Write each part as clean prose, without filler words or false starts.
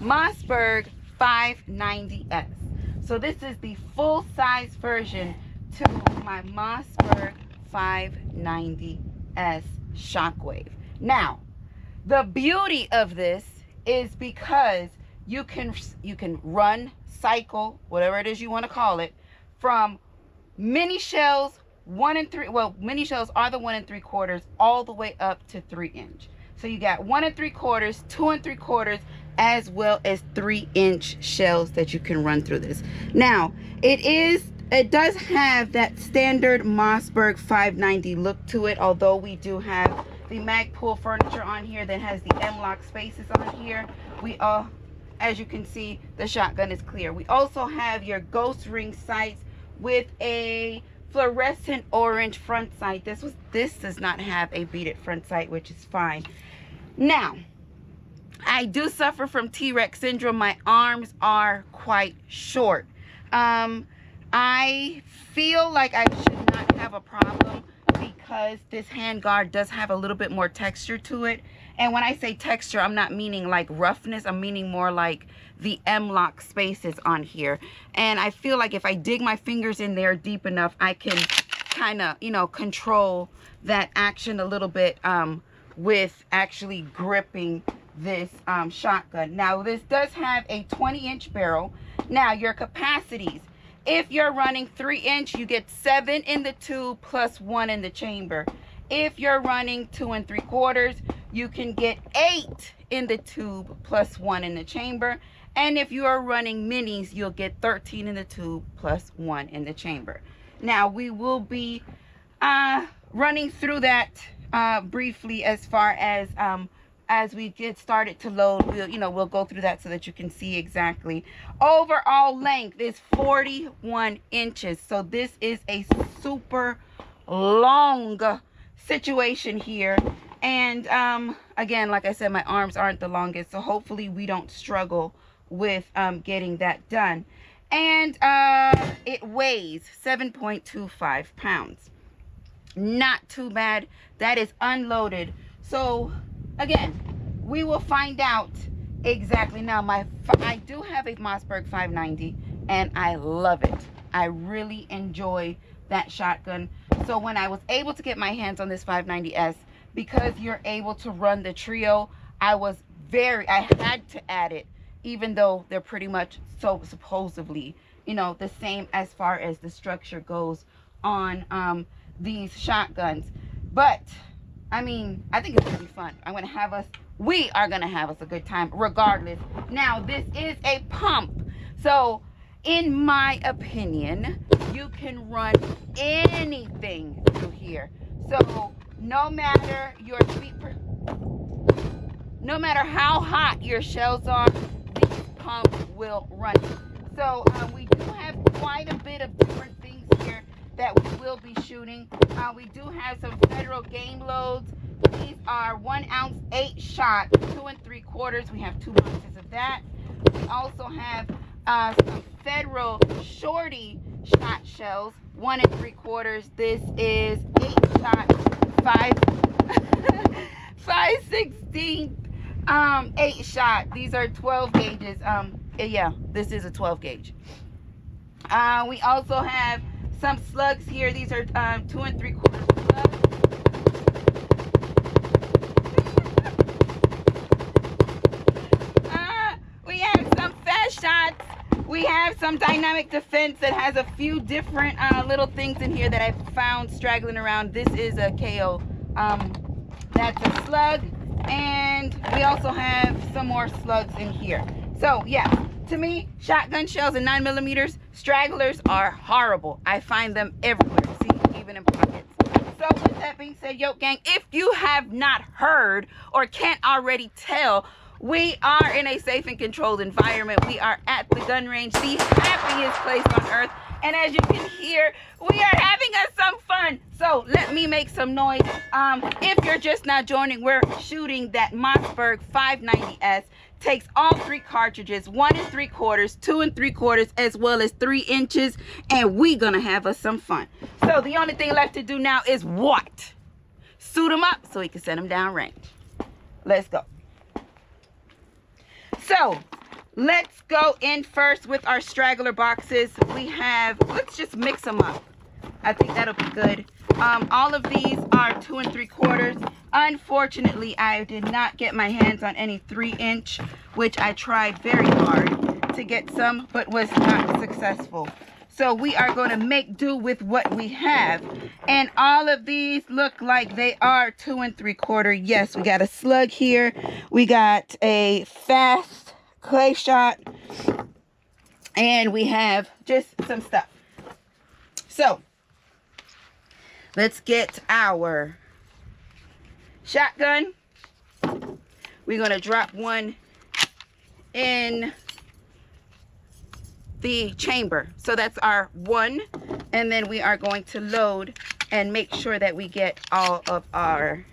Mossberg 590S. So this is the full-size version to my Mossberg 590S Shockwave. Now, the beauty of this is because you can run, cycle, whatever it is you want to call it, from mini shells 1 and 3. Well, mini shells are the 1 3/4 all the way up to 3-inch. So you got 1 3/4, 2 3/4, as well as 3-inch shells that you can run through this. Now, it does have that standard Mossberg 590 look to it, although we do have the Magpul furniture on here that has the M-lock spaces on here. As you can see, the shotgun is clear. We also have your ghost ring sights with a fluorescent orange front sight. This does not have a beaded front sight, which is fine. Now, I do suffer from T-Rex syndrome. My arms are quite short. I feel like I should not have a problem because this handguard does have a little bit more texture to it. And when I say texture, I'm not meaning like roughness. I'm meaning more like the M-lock spaces on here. And I feel like if I dig my fingers in there deep enough, I can kind of, control that action a little bit with actually gripping this shotgun. Now, this does have a 20-inch barrel. Now, your capacities. If you're running 3-inch, you get 7 in the tube plus 1 in the chamber. If you're running 2 3/4, you can get 8 in the tube plus 1 in the chamber. And if you are running minis, you'll get 13 in the tube plus 1 in the chamber. Now, we will be running through that briefly as far as we get started to load. We'll go through that so that you can see exactly. Overall length is 41 inches. So this is a super long situation here. And again, like I said, my arms aren't the longest, so hopefully we don't struggle with getting that done. And it weighs 7.25 pounds. Not too bad. That is unloaded. So again, we will find out exactly. Now, I do have a Mossberg 590 and I love it. I really enjoy that shotgun. So when I was able to get my hands on this 590S, because you're able to run the trio, I had to add it, even though they're pretty much supposedly, the same as far as the structure goes on these shotguns. But I think it's gonna be fun. We are gonna have us a good time regardless. Now, this is a pump. So in my opinion, you can run anything through here. So no matter no matter how hot your shells are, this pump will run. So we do have quite a bit of different things here that we will be shooting. We do have some Federal game loads. These are 1 ounce 8-shot 2 3/4. We have 2 boxes of that. We also have some Federal shorty shot shells 1 3/4. This is 8-shot 5/16 8-shot. These are 12 gauges. Yeah, this is a 12 gauge. We also have some slugs here. These are 2 3/4 slugs. We have some fast shots. We have some dynamic defense that has a few different little things in here that I found straggling around. This is a KO. That's a slug. And we also have some more slugs in here. So yeah, to me, shotgun shells and 9mm stragglers are horrible. I find them everywhere. See, even in pockets. So with that being said, Yoke Gang, if you have not heard or can't already tell, we are in a safe and controlled environment. We are at the gun range, the happiest place on earth. And as you can hear, we are having us some fun. So let me make some noise. If you're just now joining, we're shooting that Mossberg 590S. Takes all 3 cartridges, 1 3/4, 2 3/4, as well as 3 inches. And we're gonna have us some fun. So the only thing left to do now is what? Suit them up so we can send them down range. Let's go. So let's go in first with our straggler boxes. We have, let's just mix them up. I think that'll be good. All of these are 2 3/4. Unfortunately, I did not get my hands on any 3-inch, which I tried very hard to get some, but was not successful. So we are going to make do with what we have. And all of these look like they are 2 3/4. Yes, we got a slug here. We got a fast clay shot. And we have just some stuff. So let's get our shotgun. We're going to drop one in the chamber. So that's our one. And then we are going to load and make sure that we get all of our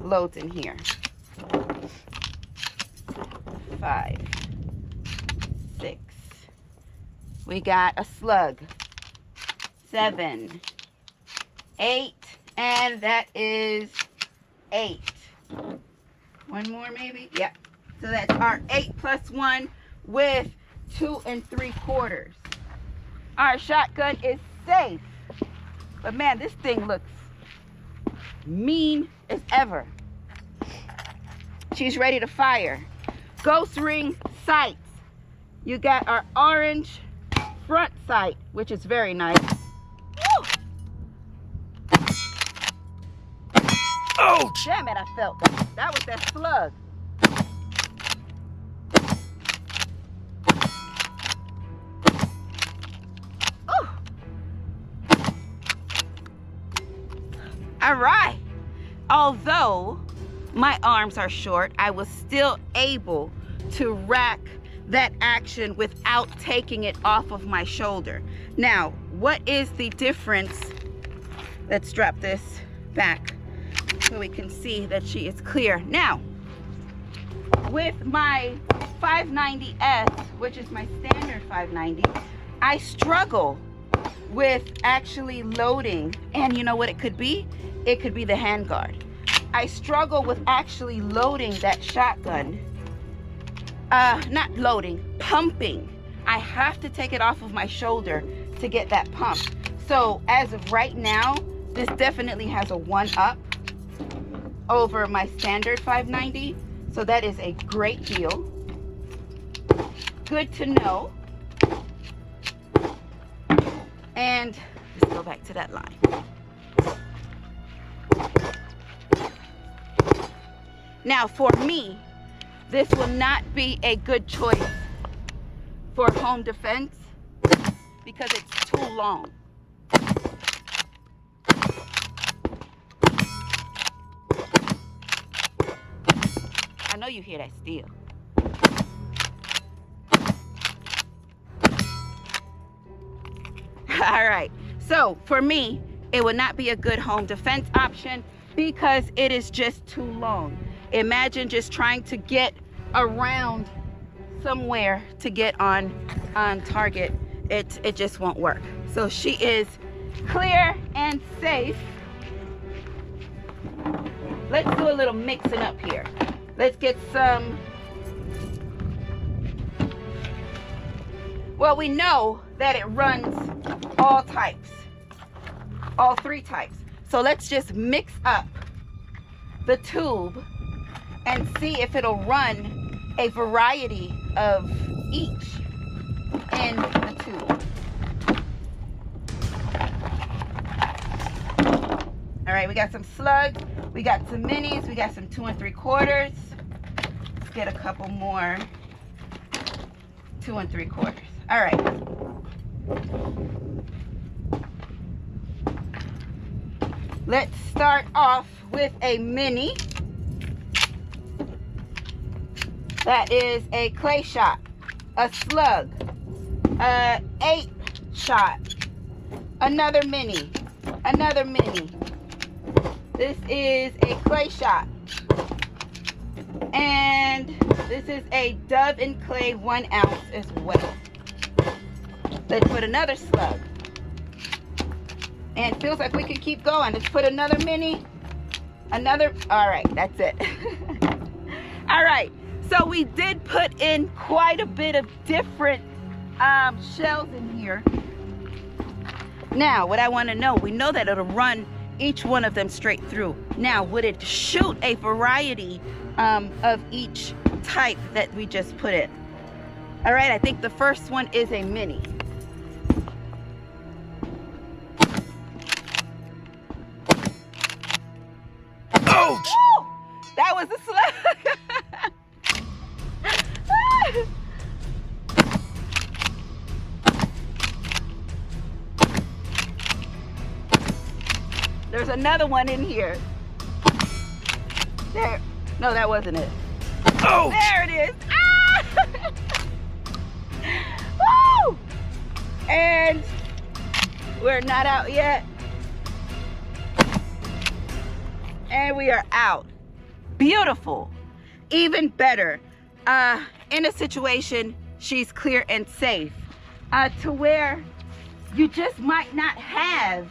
loads in here. 5, 6. We got a slug. 7, 8, and that is 8. One more maybe? Yeah. So that's our 8 plus 1 with 2 3/4. Our shotgun is safe. But man, this thing looks mean as ever. She's ready to fire. Ghost ring sights. You got our orange front sight, which is very nice. Woo! Oh, damn it, I felt that. That was that slug. Oh. All right. Although my arms are short, I was still able to rack that action without taking it off of my shoulder. Now, what is the difference? Let's drop this back so we can see that she is clear. Now, with my 590S, which is my standard 590, I struggle with actually loading. And you know what it could be? It could be the handguard. I struggle with actually loading that shotgun. Not loading, pumping. I have to take it off of my shoulder to get that pump. So as of right now, this definitely has a 1-up over my standard 590. So that is a great deal. Good to know. And let's go back to that line. Now for me, this will not be a good choice for home defense because it's too long. I know you hear that steel. All right, so for me, it would not be a good home defense option because it is just too long. Imagine just trying to get around somewhere to get on target. It just won't work. So she is clear and safe. Let's do a little mixing up here. Let's get some. Well, we know that it runs all types, all 3 types. So let's just mix up the tube and see if it'll run a variety of each in the tube. All right, we got some slugs, we got some minis, we got some 2 3/4. Let's get a couple more 2 3/4. All right. Let's start off with a mini. That is a clay shot, a slug, 8 shot, another mini, another mini. This is a clay shot. And this is a Dove and Clay 1 ounce as well. Let's put another slug. And it feels like we can keep going. Let's put another mini, All right, that's it. All right, so we did put in quite a bit of different shells in here. Now, what I want to know, we know that it'll run each one of them straight through. Now, would it shoot a variety of each type that we just put in? All right, I think the first one is a mini. Ouch! Woo! That was a slug. There's another one in here. There. No, that wasn't it. Oh! There it is. Ah! Woo! And we're not out yet. And we are out. Beautiful. Even better. In a situation, she's clear and safe. To where you just might not have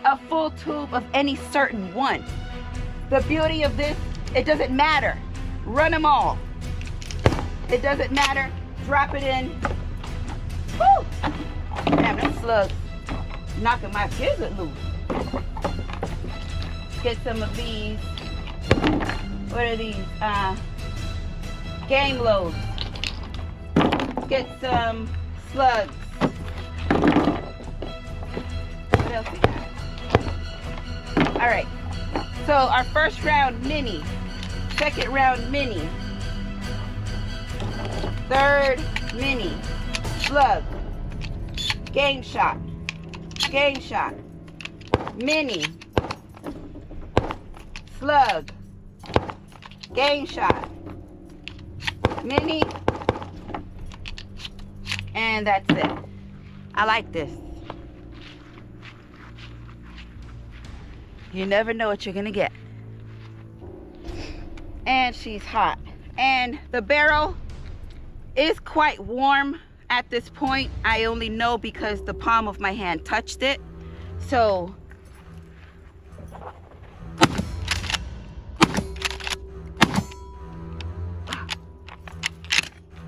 a full tube of any certain one. The beauty of this, it doesn't matter. Run them all. It doesn't matter. Drop it in. Woo! Damn, that slug knocking my gizzard loose. Get some of these. What are these? Game loads. Get some slugs. What else we got? All right. So our first round, mini. Second round, mini. Third, mini. Slug. Game shot. Game shot. Mini. Slug. Game shot. Mini. And that's it. I like this. You never know what you're gonna get. And she's hot. And the barrel is quite warm at this point. I only know because the palm of my hand touched it. So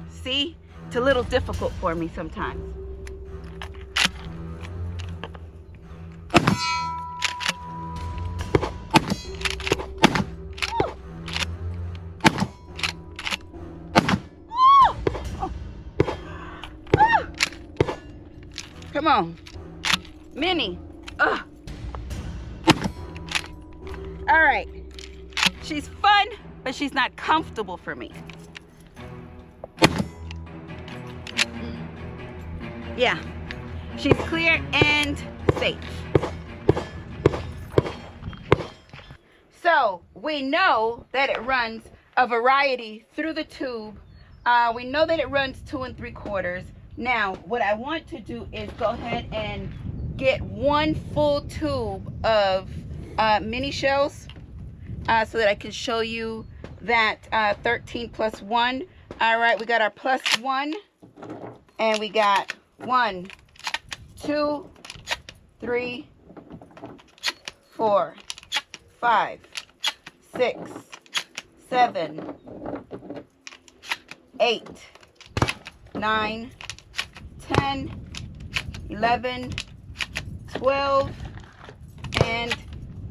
see, it's a little difficult for me sometimes. Come on, mini. Ugh. All right, she's fun, but she's not comfortable for me. Yeah, she's clear and safe. So we know that it runs a variety through the tube. We know that it runs 2 3/4. Now, what I want to do is go ahead and get one full tube of mini shells so that I can show you that 13 plus 1. All right, we got our plus 1, and we got 1, 2, 3, 4, 5, 6, 7, 8, 9, 10, 11, 12, and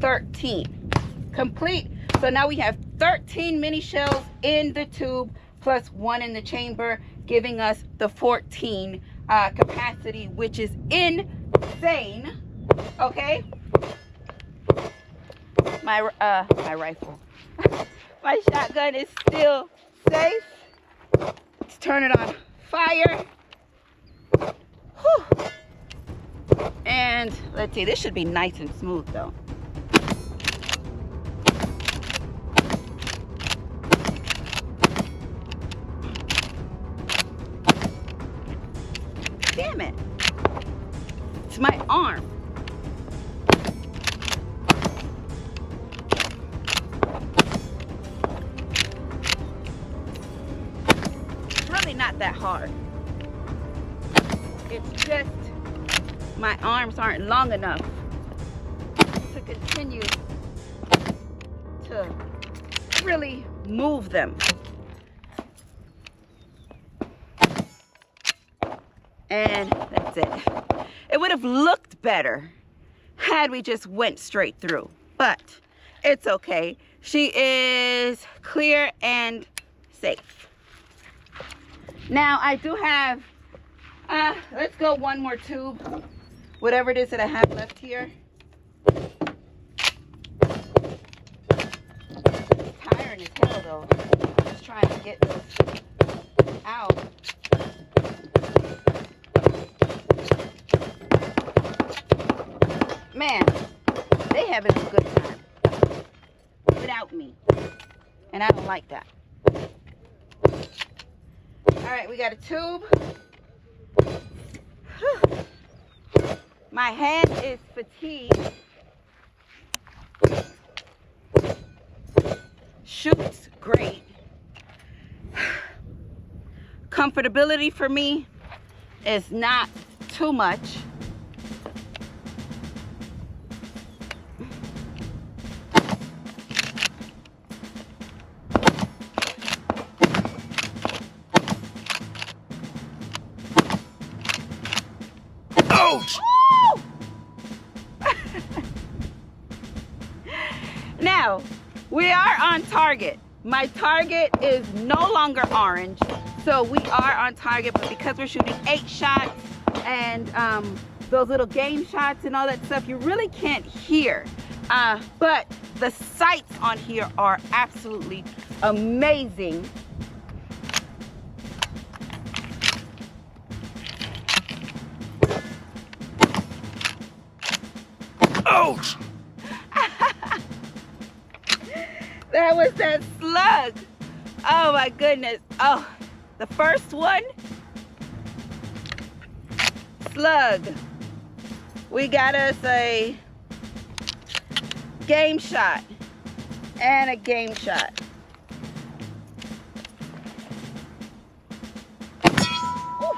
13. Complete. So now we have 13 mini shells in the tube plus 1 in the chamber, giving us the 14 capacity, which is insane. Okay. My rifle. My shotgun is still safe. Let's turn it on fire. Whew. And let's see, this should be nice and smooth though. Damn it. It's my arm. It's really not that hard. It's just my arms aren't long enough to continue to really move them. And that's it. It would have looked better had we just went straight through, but it's okay. She is clear and safe. Now I do have, let's go one more tube, whatever it is that I have left here. It's tiring as hell though. I'm just trying to get this out. Man, they having a good time without me, and I don't like that. All right, we got a tube. My hand is fatigued. Shoots great. Comfortability for me is not too much. Now, we are on target. My target is no longer orange, so we are on target, but because we're shooting 8 shots and those little game shots and all that stuff, you really can't hear. But the sights on here are absolutely amazing. Ouch! That was that slug. Oh my goodness. Oh, the first one, slug. We got us a game shot and a game shot. Ooh.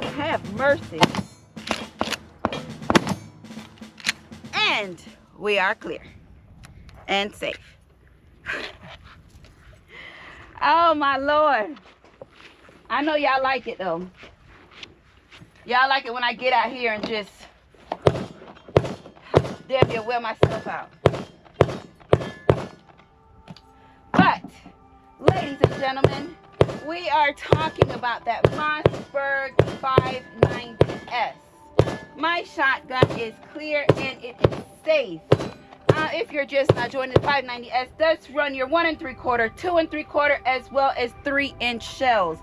Have mercy. And we are clear and safe. Oh my Lord. I know y'all like it though. Y'all like it when I get out here and just damn near wear myself out. But, ladies and gentlemen, we are talking about that Mossberg 590S. My shotgun is clear and it is safe. If you're just not joining, the 590S does run your 1 3/4, 2 3/4, as well as 3-inch shells.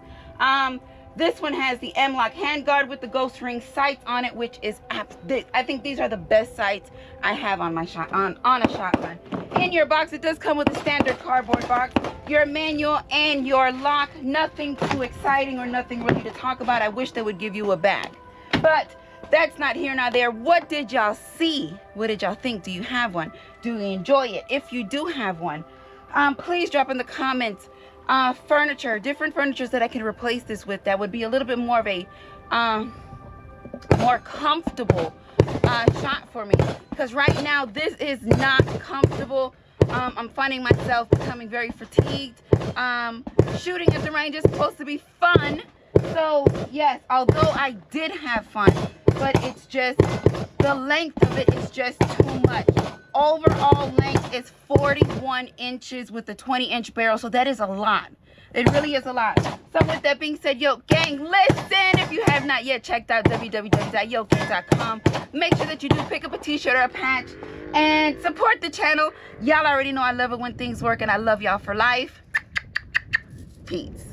This one has the M-LOK handguard with the ghost ring sights on it, which is I think these are the best sights I have on my on a shotgun. In your box, it does come with a standard cardboard box, your manual and your lock. Nothing too exciting or nothing really to talk about. I wish they would give you a bag, but that's not here nor there. What did y'all see? What did y'all think? Do you have one? Do you enjoy it? If you do have one, please drop in the comments furniture, different furnitures that I can replace this with that would be a little bit more of a more comfortable shot for me, because right now this is not comfortable. I'm finding myself becoming very fatigued. Shooting at the range is supposed to be fun, so yes, although I did have fun, but it's just the length of it is just too much. Overall length is 41 inches with the 20-inch barrel, so that is a lot. It really is a lot. So with that being said, yo gang, listen, if you have not yet checked out www.yoki.com, make sure that you do pick up a t-shirt or a patch and support the channel. Y'all already know I love it when things work, and I love y'all for life. Peace.